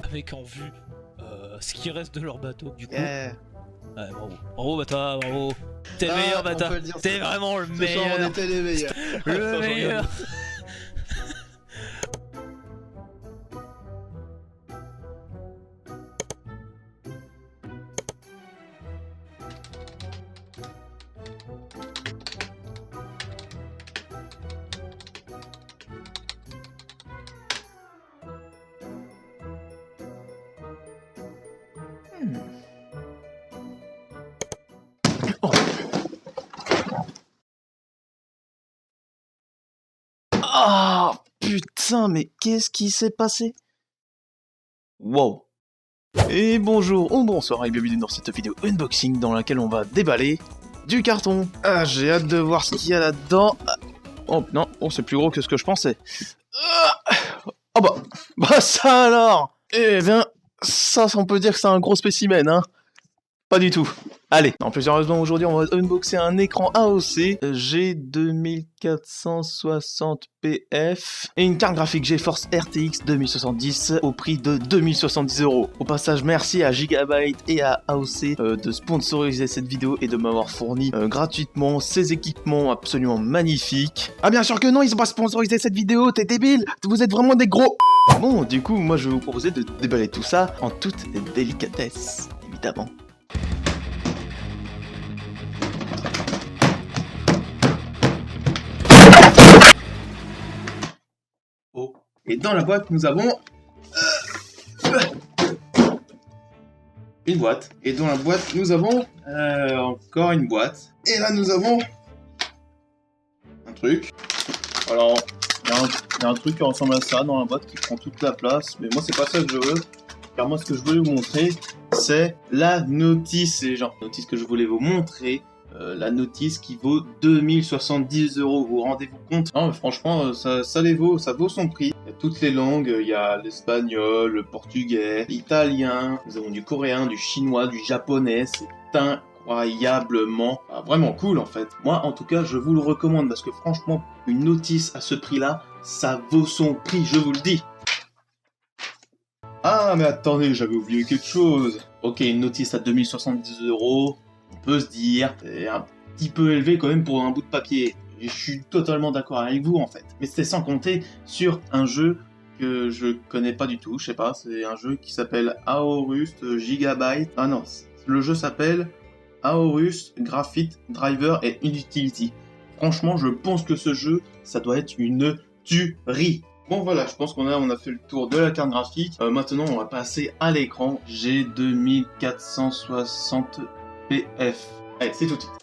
avec en vue ce qui reste de leur bateau. Du coup, Yeah. ouais, bravo. Bravo Bata, bravo. T'es le Ah, meilleur on Bata. peut le dire, T'es vraiment le Ce soir, meilleur. on était les meilleurs. Le meilleur. Ah putain, mais qu'est-ce qui s'est passé? Wow. Et bonjour ou bonsoir et bienvenue dans cette vidéo unboxing dans laquelle on va déballer du carton. Ah, j'ai hâte de voir ce qu'il y a là-dedans. Oh non, oh, c'est plus gros que ce que je pensais. Oh bah ça alors. Eh bien, ça on peut dire que c'est un gros spécimen, hein. Pas du tout. Allez, non, plus sérieusement, aujourd'hui, on va unboxer un écran AOC G2460pf et une carte graphique GeForce RTX 2070 au prix de 2070 €. Au passage, merci à Gigabyte et à AOC de sponsoriser cette vidéo et de m'avoir fourni gratuitement ces équipements absolument magnifiques. Ah bien sûr que non, ils ont pas sponsorisé cette vidéo, t'es débile. Vous êtes vraiment des gros... Bon, du coup, moi, je vais vous proposer de déballer tout ça en toute délicatesse, évidemment. Et dans la boîte, nous avons une boîte. Et dans la boîte, nous avons encore une boîte. Et là, nous avons un truc. Alors, il y a un truc qui ressemble à ça dans la boîte qui prend toute la place. Mais moi, c'est pas ça que je veux. Car moi, ce que je voulais vous montrer, c'est la notice. Et genre, notice que je voulais vous montrer. La notice qui vaut 2070 €. Vous rendez-vous compte? Non, mais franchement, ça vaut son prix. Il y a toutes les langues, il y a l'espagnol, le portugais, l'italien, nous avons du coréen, du chinois, du japonais. C'est incroyablement, vraiment cool en fait. Moi, en tout cas, je vous le recommande parce que franchement, une notice à ce prix-là, ça vaut son prix, je vous le dis. Ah, mais attendez, j'avais oublié quelque chose. Ok, une notice à 2070 €. On peut se dire, c'est un petit peu élevé quand même pour un bout de papier. Et je suis totalement d'accord avec vous en fait. Mais c'est sans compter sur un jeu que je connais pas du tout, je sais pas, c'est un jeu qui s'appelle Aorus Gigabyte. Ah non, le jeu s'appelle Aorus Graphite Driver et Utility. Franchement, je pense que ce jeu, ça doit être une tuerie. Bon voilà, je pense qu'on a fait le tour de la carte graphique. Maintenant, on va passer à l'écran G2460 PF. Allez, c'est tout de suite.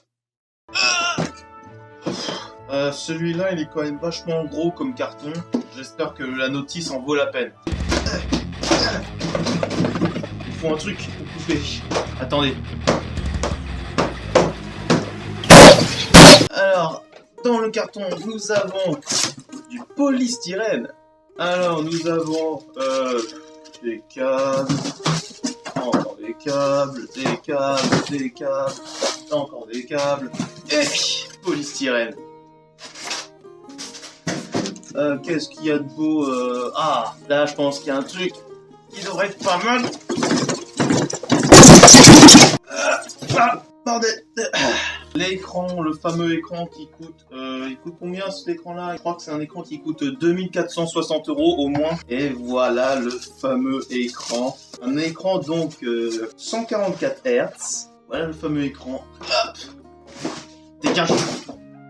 Celui-là, il est quand même vachement gros comme carton. J'espère que la notice en vaut la peine. Il faut un truc pour couper. Attendez. Alors, dans le carton, nous avons du polystyrène. Alors, nous avons des câbles. Encore des câbles, encore des câbles, et polystyrène. Qu'est-ce qu'il y a de beau Ah, là je pense qu'il y a un truc qui devrait être pas mal. Bordel. L'écran, le fameux écran qui coûte... il coûte combien cet écran-là? Je crois que c'est un écran qui coûte 2460 € au moins. Et voilà le fameux écran. Un écran donc 144 Hz. Voilà le fameux écran. Hop, dégage.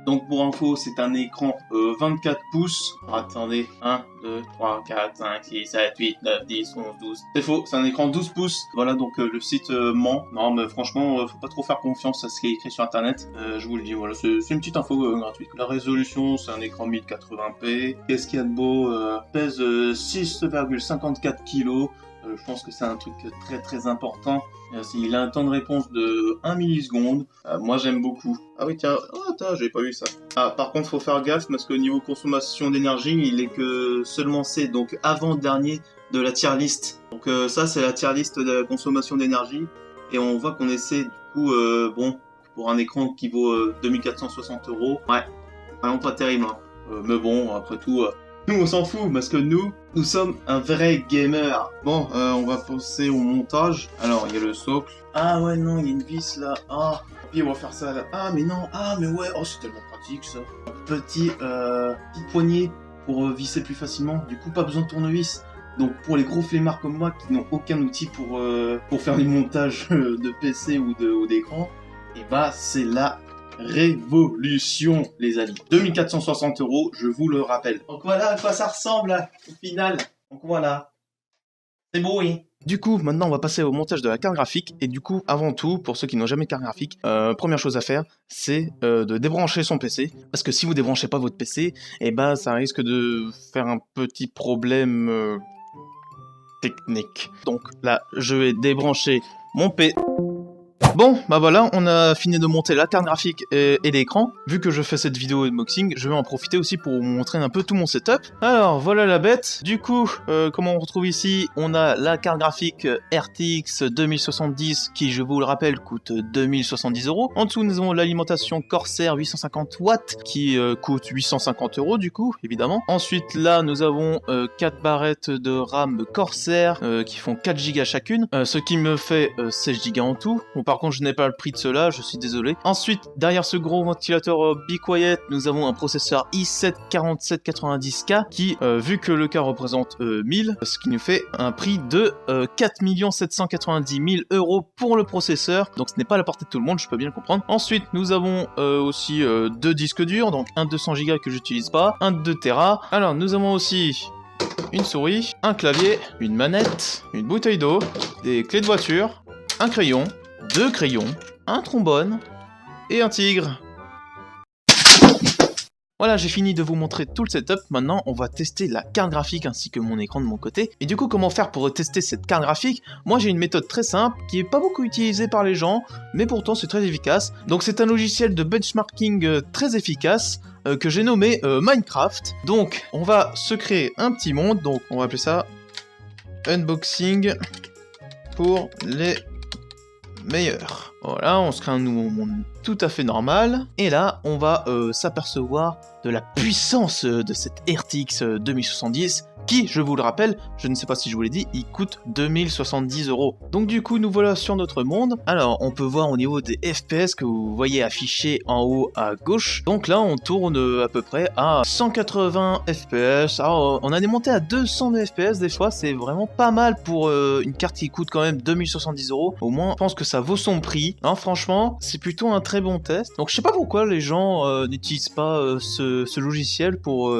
Donc pour info, c'est un écran 24 pouces. Attendez, 1, 2, 3, 4, 5, 6, 7, 8, 9, 10, 11, 12. C'est faux, c'est un écran 12 pouces. Voilà, donc le site ment. Non, mais franchement, faut pas trop faire confiance à ce qui est écrit sur internet. Je vous le dis, voilà, c'est une petite info gratuite. La résolution, c'est un écran 1080p. Qu'est-ce qu'il y a de beau Pèse 6,54 kg. Je pense que c'est un truc très très important. Il a un temps de réponse de 1 milliseconde. Moi j'aime beaucoup. Ah oui tiens, oh, attends, j'avais pas vu ça. Ah par contre faut faire gaffe parce que niveau consommation d'énergie, il est que seulement c'est donc avant-dernier de la tier list. Donc ça c'est la tier list de la consommation d'énergie. Et on voit qu'on essaie du coup, bon, pour un écran qui vaut 2460 €. Ouais, vraiment pas terrible. Hein. Mais bon, après tout... nous on s'en fout parce que nous Nous sommes un vrai gamer. Bon, on va passer au montage. Alors, il y a le socle. Ah ouais, non, il y a une vis là. Ah, puis on va faire ça là. Ah, mais non. Ah, mais ouais. Oh, c'est tellement pratique ça. Petite poignée pour visser plus facilement. Du coup, pas besoin de tournevis. Donc, pour les gros flemmards comme moi qui n'ont aucun outil pour faire du montage de PC ou d'écran, et bah, c'est la révolution, les amis. 2460 €, je vous le rappelle. Donc voilà à quoi ça ressemble là, au final. Donc voilà. C'est beau, oui. Du coup, maintenant, on va passer au montage de la carte graphique. Et du coup, avant tout, pour ceux qui n'ont jamais de carte graphique, première chose à faire, c'est de débrancher son PC. Parce que si vous débranchez pas votre PC, eh ben, ça risque de faire un petit problème technique. Donc là, je vais débrancher mon PC. Bon, bah voilà, on a fini de monter la carte graphique et l'écran. Vu que je fais cette vidéo unboxing, je vais en profiter aussi pour vous montrer un peu tout mon setup. Alors, voilà la bête. Du coup, comme on retrouve ici, on a la carte graphique RTX 2070 qui, je vous le rappelle, coûte 2070 €. En dessous, nous avons l'alimentation Corsair 850 watts qui coûte 850 € du coup, évidemment. Ensuite, là, nous avons 4 barrettes de RAM Corsair qui font 4 Go chacune, ce qui me fait 16 Go en tout. Bon, par contre, je n'ai pas le prix de cela, je suis désolé. Ensuite, derrière ce gros ventilateur Be Quiet, nous avons un processeur i7 4790K qui, vu que le cas représente 1000, ce qui nous fait un prix de 4 790 000 € pour le processeur. Donc ce n'est pas à la portée de tout le monde, je peux bien le comprendre. Ensuite, nous avons aussi 2 disques durs, donc un 200 Go que j'utilise pas, un 2 Tera. Alors, nous avons aussi une souris, un clavier, une manette, une bouteille d'eau, des clés de voiture, un crayon, 2 crayons, un trombone et un tigre. Voilà, j'ai fini de vous montrer tout le setup. Maintenant, on va tester la carte graphique ainsi que mon écran de mon côté. Et du coup, comment faire pour tester cette carte graphique? Moi, j'ai une méthode très simple qui est pas beaucoup utilisée par les gens, mais pourtant c'est très efficace. Donc, c'est un logiciel de benchmarking très efficace que j'ai nommé Minecraft. Donc, on va se créer un petit monde. Donc, on va appeler ça unboxing pour les meilleur. Voilà, on se crée un nouveau monde tout à fait normal. Et là, on va s'apercevoir de la puissance de cette RTX 2070 qui, je vous le rappelle, je ne sais pas si je vous l'ai dit, il coûte 2070 €. Donc du coup, nous voilà sur notre monde. Alors, on peut voir au niveau des FPS que vous voyez affichés en haut à gauche. Donc là, on tourne à peu près à 180 FPS. Alors, on a des montées à 200 FPS des fois, c'est vraiment pas mal pour une carte qui coûte quand même 2070 €. Au moins, je pense que ça vaut son prix. Hein, franchement, c'est plutôt un très bon test. Donc je sais pas pourquoi les gens n'utilisent pas ce logiciel pour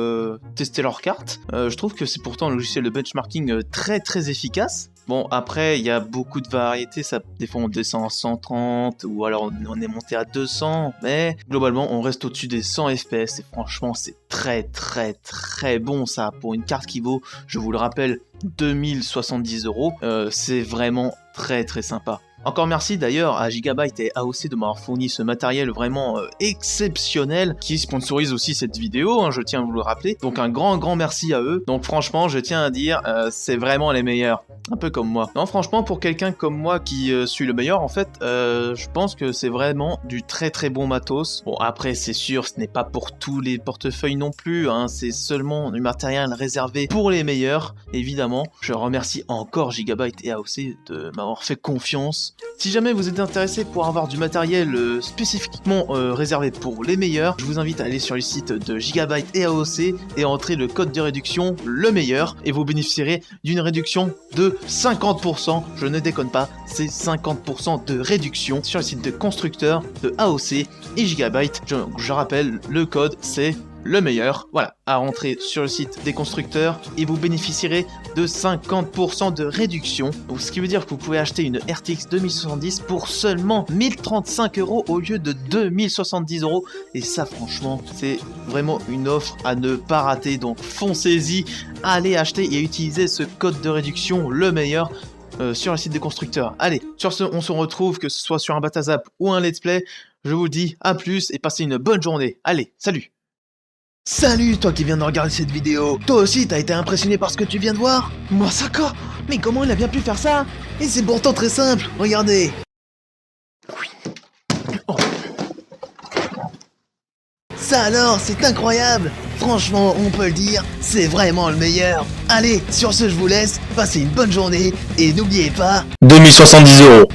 tester leurs cartes. Je trouve que c'est pourtant un logiciel de benchmarking très très efficace. Bon, après, il y a beaucoup de variétés, ça, des fois on descend à 130, ou alors on est monté à 200, mais globalement on reste au-dessus des 100 FPS, et franchement c'est très très très bon ça, pour une carte qui vaut, je vous le rappelle, 2070 €, c'est vraiment très très sympa. Encore merci d'ailleurs à Gigabyte et AOC de m'avoir fourni ce matériel vraiment exceptionnel qui sponsorise aussi cette vidéo, hein, je tiens à vous le rappeler. Donc un grand merci à eux. Donc franchement, je tiens à dire, c'est vraiment les meilleurs. Un peu comme moi. Non, franchement, pour quelqu'un comme moi qui suis le meilleur, en fait, je pense que c'est vraiment du très très bon matos. Bon, après, c'est sûr, ce n'est pas pour tous les portefeuilles non plus, hein, c'est seulement du matériel réservé pour les meilleurs, évidemment. Je remercie encore Gigabyte et AOC de m'avoir fait confiance. Si jamais vous êtes intéressé pour avoir du matériel spécifiquement réservé pour les meilleurs, je vous invite à aller sur le site de Gigabyte et AOC et entrer le code de réduction le meilleur et vous bénéficierez d'une réduction de 50%, je ne déconne pas, c'est 50% de réduction sur le site de constructeurs de AOC et Gigabyte. Je rappelle, le code c'est le meilleur. Voilà, à rentrer sur le site des constructeurs et vous bénéficierez de 50% de réduction. Donc, ce qui veut dire que vous pouvez acheter une RTX 2070 pour seulement 1035 € au lieu de 2070 €. Et ça, franchement, c'est vraiment une offre à ne pas rater. Donc, foncez-y, allez acheter et utilisez ce code de réduction, le meilleur. Sur le site des constructeurs. Allez, sur ce, on se retrouve, que ce soit sur un Batazap ou un Let's Play. Je vous dis à plus et passez une bonne journée. Allez, salut! Salut toi qui viens de regarder cette vidéo. Toi aussi t'as été impressionné par ce que tu viens de voir? Masaka, mais comment il a bien pu faire ça? Et c'est pourtant très simple, regardez. Ça alors, c'est incroyable. Franchement, on peut le dire, c'est vraiment le meilleur. Allez, sur ce je vous laisse, passez une bonne journée et n'oubliez pas... 2070 €.